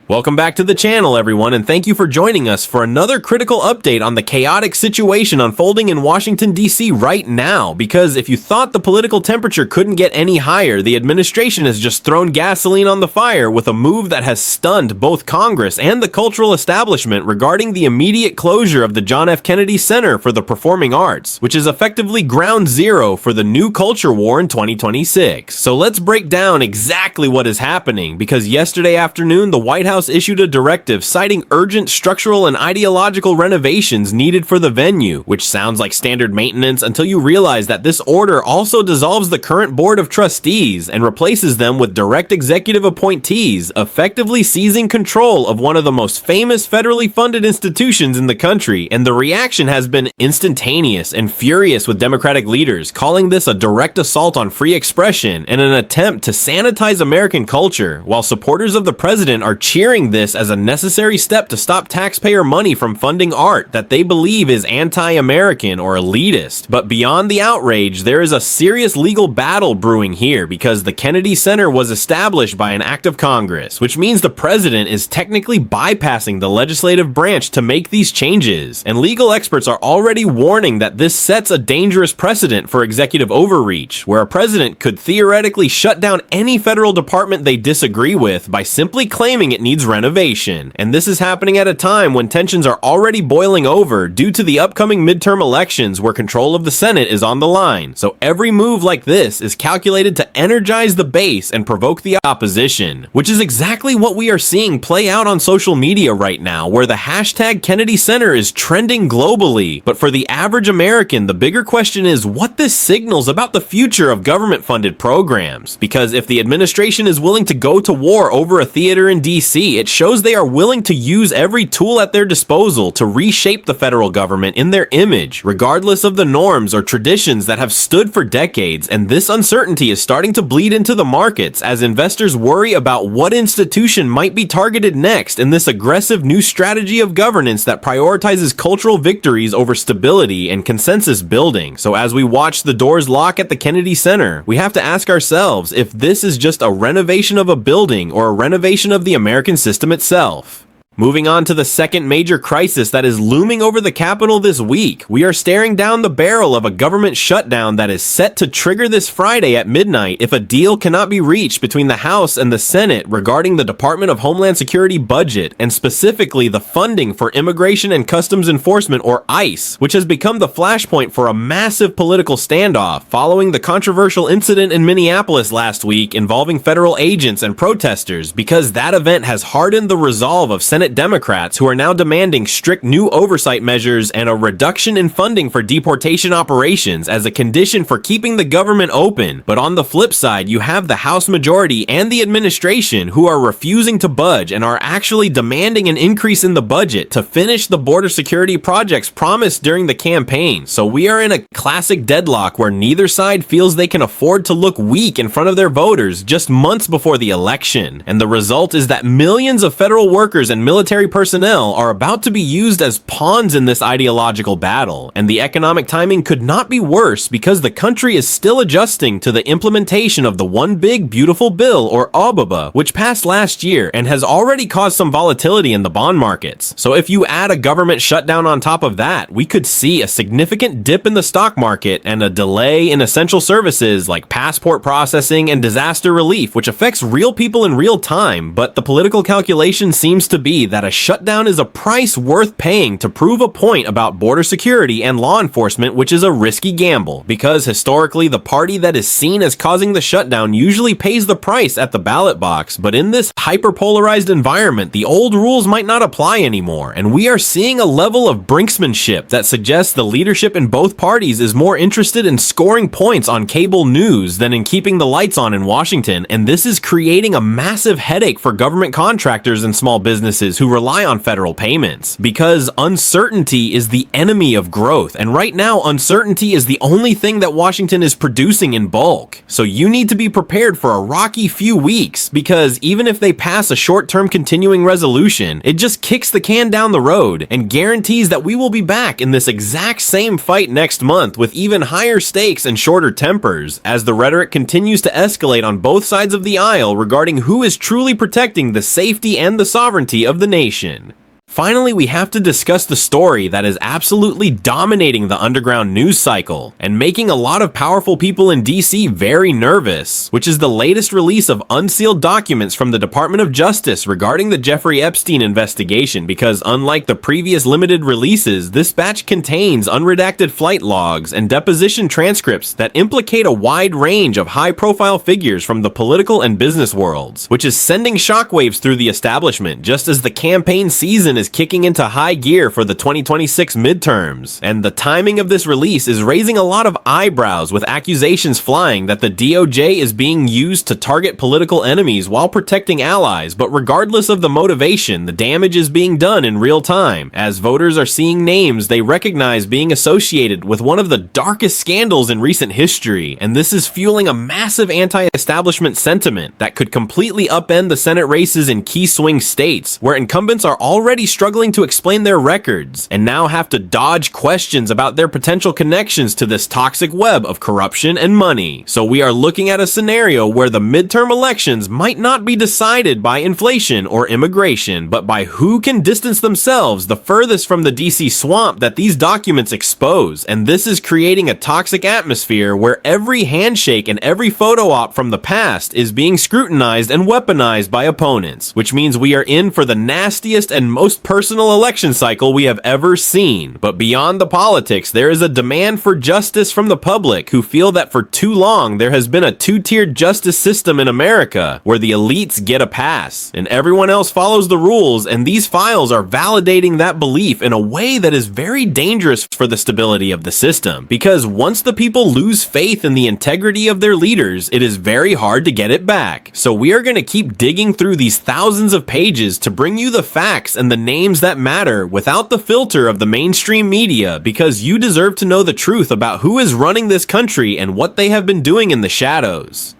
Welcome back to the channel, everyone, and thank you for joining us for another critical update on the chaotic situation unfolding in Washington, D.C. right now. Because if you thought the political temperature couldn't get any higher, the administration has just thrown gasoline on the fire with a move that has stunned both Congress and the cultural establishment regarding the immediate closure of the John F. Kennedy Center for the Performing Arts, which is effectively ground zero for the new culture war in 2026. So let's break down exactly what is happening, because yesterday afternoon, the White House issued a directive citing urgent structural and ideological renovations needed for the venue, which sounds like standard maintenance until you realize that this order also dissolves the current board of trustees and replaces them with direct executive appointees, effectively seizing control of one of the most famous federally funded institutions in the country. And the reaction has been instantaneous and furious, with Democratic leaders calling this a direct assault on free expression and an attempt to sanitize American culture, while supporters of the president are cheering this as a necessary step to stop taxpayer money from funding art that they believe is anti-American or elitist. But beyond the outrage, there is a serious legal battle brewing here, because the Kennedy Center was established by an act of Congress, which means the president is technically bypassing the legislative branch to make these changes. And legal experts are already warning that this sets a dangerous precedent for executive overreach, where a president could theoretically shut down any federal department they disagree with by simply claiming it needs renovation. And this is happening at a time when tensions are already boiling over due to the upcoming midterm elections, where control of the Senate is on the line. So every move like this is calculated to energize the base and provoke the opposition, which is exactly what we are seeing play out on social media right now, where the hashtag Kennedy Center is trending globally. But for the average American, the bigger question is what this signals about the future of government-funded programs. Because if the administration is willing to go to war over a theater in DC, it shows they are willing to use every tool at their disposal to reshape the federal government in their image, regardless of the norms or traditions that have stood for decades. And this uncertainty is starting to bleed into the markets as investors worry about what institution might be targeted next in this aggressive new strategy of governance that prioritizes cultural victories over stability and consensus building. So as we watch the doors lock at the Kennedy Center, we have to ask ourselves if this is just a renovation of a building or a renovation of the American system itself. Moving on to the second major crisis that is looming over the Capitol this week, we are staring down the barrel of a government shutdown that is set to trigger this Friday at midnight if a deal cannot be reached between the House and the Senate regarding the Department of Homeland Security budget, and specifically the funding for Immigration and Customs Enforcement, or ICE, which has become the flashpoint for a massive political standoff following the controversial incident in Minneapolis last week involving federal agents and protesters, because that event has hardened the resolve of Senate Democrats, who are now demanding strict new oversight measures and a reduction in funding for deportation operations as a condition for keeping the government open. But on the flip side, you have the House majority and the administration who are refusing to budge and are actually demanding an increase in the budget to finish the border security projects promised during the campaign. So we are in a classic deadlock where neither side feels they can afford to look weak in front of their voters just months before the election. And the result is that millions of federal workers and military personnel are about to be used as pawns in this ideological battle, and the economic timing could not be worse, because the country is still adjusting to the implementation of the One Big Beautiful Bill, or OBBA, which passed last year and has already caused some volatility in the bond markets. So if you add a government shutdown on top of that, we could see a significant dip in the stock market and a delay in essential services like passport processing and disaster relief, which affects real people in real time. But the political calculation seems to be that a shutdown is a price worth paying to prove a point about border security and law enforcement, which is a risky gamble, because historically the party that is seen as causing the shutdown usually pays the price at the ballot box. But in this hyper-polarized environment, the old rules might not apply anymore, and we are seeing a level of brinksmanship that suggests the leadership in both parties is more interested in scoring points on cable news than in keeping the lights on in Washington. And this is creating a massive headache for government contractors and small businesses businesses who rely on federal payments, because uncertainty is the enemy of growth, and right now uncertainty is the only thing that Washington is producing in bulk. So you need to be prepared for a rocky few weeks, because even if they pass a short-term continuing resolution, it just kicks the can down the road and guarantees that we will be back in this exact same fight next month with even higher stakes and shorter tempers, as the rhetoric continues to escalate on both sides of the aisle regarding who is truly protecting the safety and the sovereignty of the nation. Finally, we have to discuss the story that is absolutely dominating the underground news cycle and making a lot of powerful people in DC very nervous, which is the latest release of unsealed documents from the Department of Justice regarding the Jeffrey Epstein investigation, because unlike the previous limited releases, this batch contains unredacted flight logs and deposition transcripts that implicate a wide range of high-profile figures from the political and business worlds, which is sending shockwaves through the establishment just as the campaign season is kicking into high gear for the 2026 midterms, and the timing of this release is raising a lot of eyebrows, with accusations flying that the DOJ is being used to target political enemies while protecting allies. But regardless of the motivation, the damage is being done in real time, as voters are seeing names they recognize being associated with one of the darkest scandals in recent history, and this is fueling a massive anti-establishment sentiment that could completely upend the Senate races in key swing states, where incumbents are already struggling to explain their records and now have to dodge questions about their potential connections to this toxic web of corruption and money. So we are looking at a scenario where the midterm elections might not be decided by inflation or immigration, but by who can distance themselves the furthest from the DC swamp that these documents expose. And this is creating a toxic atmosphere where every handshake and every photo op from the past is being scrutinized and weaponized by opponents, which means we are in for the nastiest and most personal election cycle we have ever seen. But beyond the politics, there is a demand for justice from the public, who feel that for too long there has been a two-tiered justice system in America where the elites get a pass and everyone else follows the rules, and these files are validating that belief in a way that is very dangerous for the stability of the system, because once the people lose faith in the integrity of their leaders, it is very hard to get it back. So we are going to keep digging through these thousands of pages to bring you the facts and the names that matter without the filter of the mainstream media, because you deserve to know the truth about who is running this country and what they have been doing in the shadows.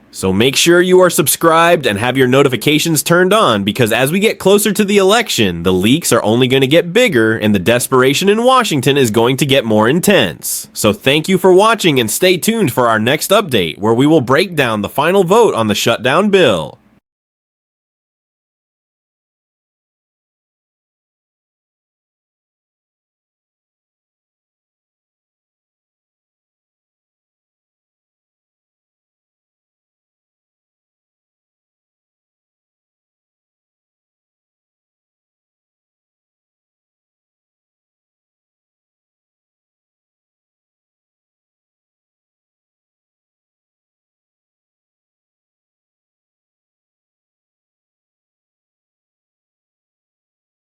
So make sure you are subscribed and have your notifications turned on, because as we get closer to the election, the leaks are only going to get bigger and the desperation in Washington is going to get more intense. So thank you for watching, and stay tuned for our next update, where we will break down the final vote on the shutdown bill.